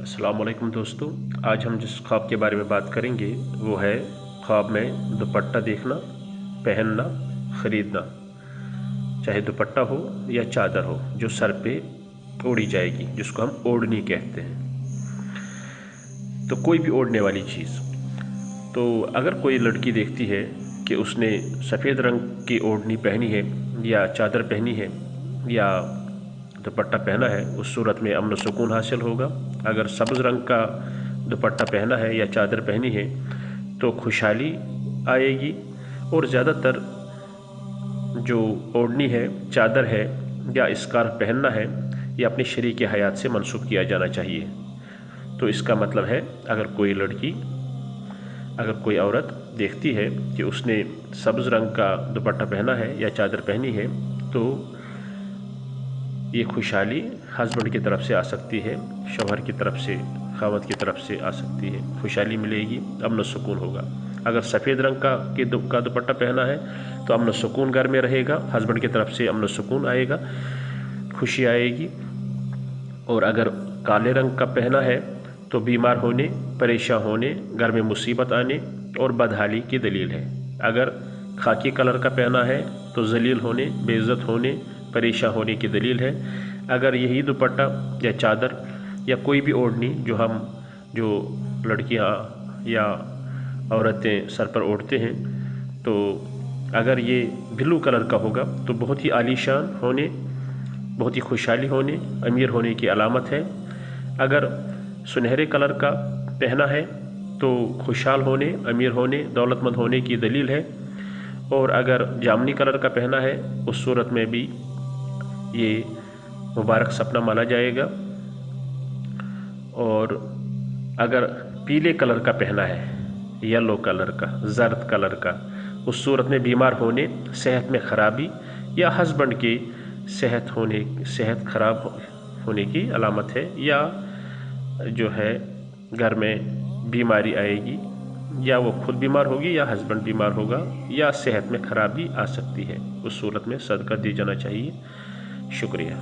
अस्सलाम वालेकुम दोस्तों, आज हम जिस ख्वाब के बारे में बात करेंगे वो है ख्वाब में दुपट्टा देखना, पहनना, ख़रीदना। चाहे दुपट्टा हो या चादर हो जो सर पे ओढ़ी जाएगी, जिसको हम ओढ़नी कहते हैं। तो कोई भी ओढ़ने वाली चीज़। तो अगर कोई लड़की देखती है कि उसने सफ़ेद रंग की ओढ़नी पहनी है या चादर पहनी है या दुपट्टा पहना है, उस सूरत में अमन सुकून हासिल होगा। अगर सब्ज़ रंग का दुपट्टा पहना है या चादर पहनी है तो खुशहाली आएगी। और ज़्यादातर जो ओढ़नी है, चादर है या स्कार्फ पहनना है, ये अपने शरीक हयात से मंसूब किया जाना चाहिए। तो इसका मतलब है अगर कोई औरत देखती है कि उसने सब्ज़ रंग का दुपट्टा पहना है या चादर पहनी है तो ये खुशहाली हस्बैंड की तरफ से आ सकती है, शौहर की तरफ से, खावत की तरफ से आ सकती है। खुशहाली मिलेगी, अमन सुकून होगा। अगर सफ़ेद रंग का दुपट्टा पहना है तो अमन सुकून घर में रहेगा, हस्बैंड की तरफ से अमन सुकून आएगा, खुशी आएगी। और अगर काले रंग का पहना है तो बीमार होने, परेशान होने, घर में मुसीबत आने और बदहाली की दलील है। अगर खाकी कलर का पहना है तो जलील होने, बेइज्जत होने, परेशान होने की दलील है। अगर यही दुपट्टा या चादर या कोई भी ओढ़नी जो लड़कियां या औरतें सर पर ओढ़ते हैं, तो अगर ये ब्लू कलर का होगा तो बहुत ही आलीशान होने, बहुत ही खुशहाली होने, अमीर होने की अलामत है। अगर सुनहरे कलर का पहना है तो खुशहाल होने, अमीर होने, दौलतमंद होने की दलील है। और अगर जामनी कलर का पहना है उस सूरत में भी ये मुबारक सपना माना जाएगा। और अगर पीले कलर का पहना है, येलो कलर का, जर्द कलर का, उस सूरत में बीमार होने, सेहत में ख़राबी या हस्बैंड की सेहत ख़राब होने की अलामत है, या जो है घर में बीमारी आएगी, या वो खुद बीमार होगी या हस्बैंड बीमार होगा, या सेहत में ख़राबी आ सकती है। उस सूरत में सदका दी जाना चाहिए। शुक्रिया।